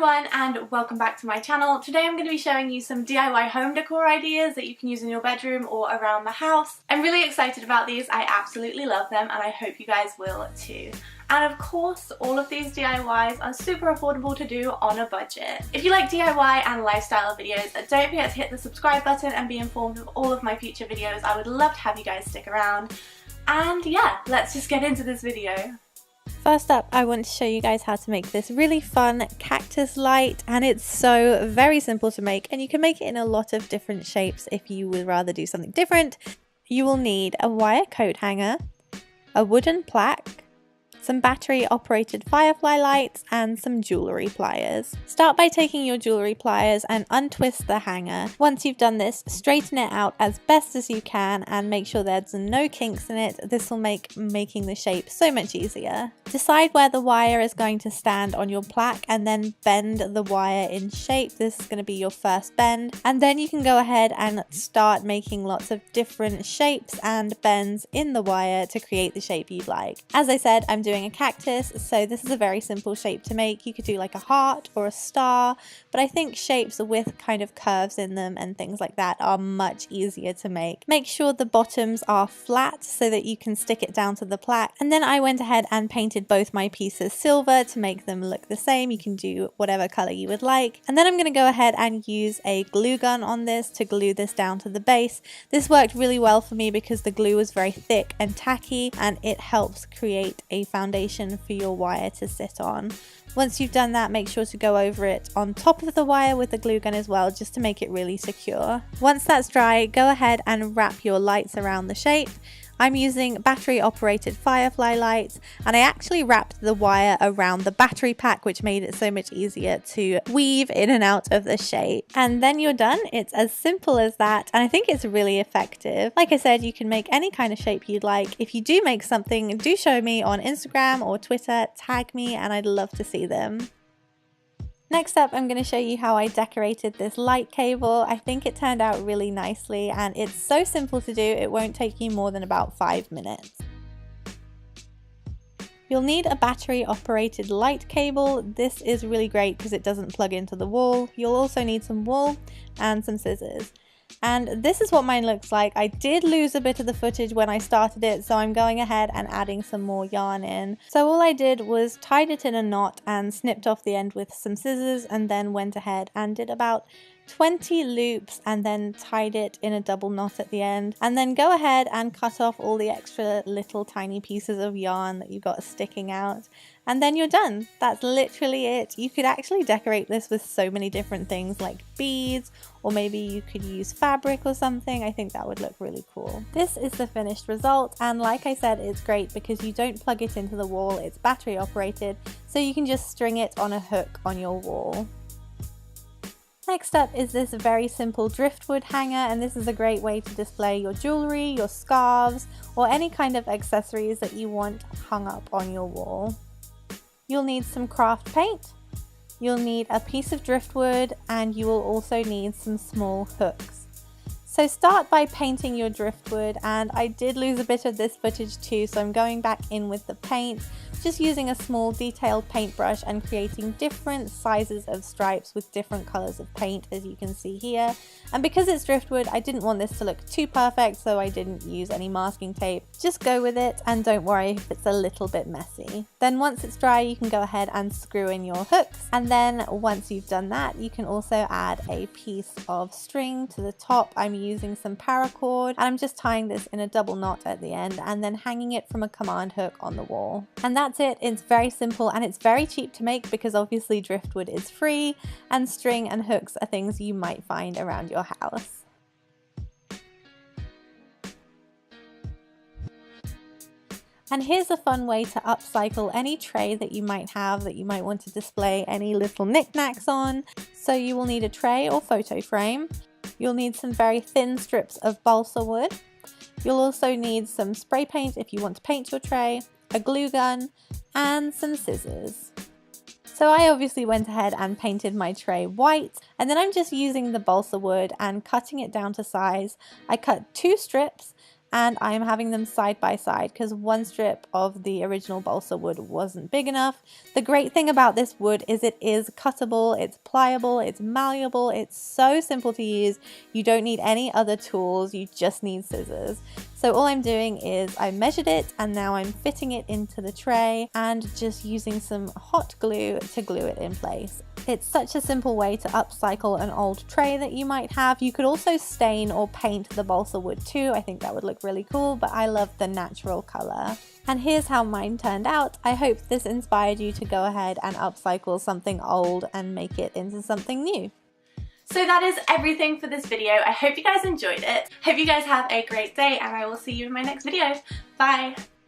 everyone and welcome back to my channel. Today I'm going to be showing you some DIY home decor ideas that you can use in your bedroom or around the house. I'm really excited about these, I absolutely love them and I hope you guys will too. And of course, all of these DIYs are super affordable to do on a budget. If you like DIY and lifestyle videos, don't forget to hit the subscribe button and be informed of all of my future videos. I would love to have you guys stick around. And yeah, let's just get into this video. First up, I want to show you guys how to make this really fun cactus light, and it's so very simple to make, and you can make it in a lot of different shapes if you would rather do something different. You will need a wire coat hanger, a wooden plaque, some battery operated firefly lights, and some jewellery pliers. Start by taking your jewellery pliers and untwist the hanger. Once you've done this, straighten it out as best as you can and make sure there's no kinks in it. This will make making the shape so much easier. Decide where the wire is going to stand on your plaque and then bend the wire in shape. This is going to be your first bend, and then you can go ahead and start making lots of different shapes and bends in the wire to create the shape you'd like. As I said, I'm doing a cactus, so this is a very simple shape to make. You could do like a heart or a star, but I think shapes with kind of curves in them and things like that are much easier to make. Make sure the bottoms are flat so that you can stick it down to the plaque. And then I went ahead and painted both my pieces silver to make them look the same. You can do whatever color you would like. And then I'm going to go ahead and use a glue gun on this to glue this down to the base. This worked really well for me because the glue was very thick and tacky, and it helps create a foundation for your wire to sit on. Once you've done that, make sure to go over it on top of the wire with the glue gun as well, just to make it really secure. Once that's dry, go ahead and wrap your lights around the shape. I'm using battery operated firefly lights, and I actually wrapped the wire around the battery pack, which made it so much easier to weave in and out of the shape. And then you're done. It's as simple as that, and I think it's really effective. Like I said, you can make any kind of shape you'd like. If you do make something, do show me on Instagram or Twitter, tag me, and I'd love to see them. Next up, I'm going to show you how I decorated this light cable. I think it turned out really nicely, and it's so simple to do, it won't take you more than about 5 minutes. You'll need a battery operated light cable. This is really great because it doesn't plug into the wall. You'll also need some wool and some scissors. And this is what mine looks like. I did lose a bit of the footage when I started it, so I'm going ahead and adding some more yarn in. So all I did was tied it in a knot and snipped off the end with some scissors, and then went ahead and did about 20 loops and then tied it in a double knot at the end. And then go ahead and cut off all the extra little tiny pieces of yarn that you've got sticking out. And then you're done. That's literally it. You could actually decorate this with so many different things like beads, or maybe you could use fabric or something. I think that would look really cool. This is the finished result, and like I said, it's great because you don't plug it into the wall. It's battery operated, so you can just string it on a hook on your wall. Next up is this very simple driftwood hanger, and this is a great way to display your jewellery, your scarves, or any kind of accessories that you want hung up on your wall. You'll need some craft paint, you'll need a piece of driftwood, and you will also need some small hooks. So start by painting your driftwood, and I did lose a bit of this footage too, so I'm going back in with the paint, just using a small detailed paintbrush and creating different sizes of stripes with different colours of paint, as you can see here. And because it's driftwood, I didn't want this to look too perfect, so I didn't use any masking tape. Just go with it and don't worry if it's a little bit messy. Then once it's dry, you can go ahead and screw in your hooks, and then once you've done that, you can also add a piece of string to the top. I'm using some paracord, and I'm just tying this in a double knot at the end and then hanging it from a command hook on the wall. And that's it. It's very simple and it's very cheap to make because obviously driftwood is free and string and hooks are things you might find around your house. And here's a fun way to upcycle any tray that you might have that you might want to display any little knickknacks on. So you will need a tray or photo frame. You'll need some very thin strips of balsa wood. You'll also need some spray paint if you want to paint your tray, a glue gun, and some scissors. So I obviously went ahead and painted my tray white, and then I'm just using the balsa wood and cutting it down to size. I cut 2 strips and I am having them side by side because one strip of the original balsa wood wasn't big enough. The great thing about this wood is it is cuttable, it's pliable, it's malleable, it's so simple to use. You don't need any other tools, you just need scissors. So all I'm doing is I measured it and now I'm fitting it into the tray and just using some hot glue to glue it in place. It's such a simple way to upcycle an old tray that you might have. You could also stain or paint the balsa wood too. I think that would look really cool, but I love the natural color. And here's how mine turned out. I hope this inspired you to go ahead and upcycle something old and make it into something new. So that is everything for this video. I hope you guys enjoyed it. Hope you guys have a great day and I will see you in my next video. Bye!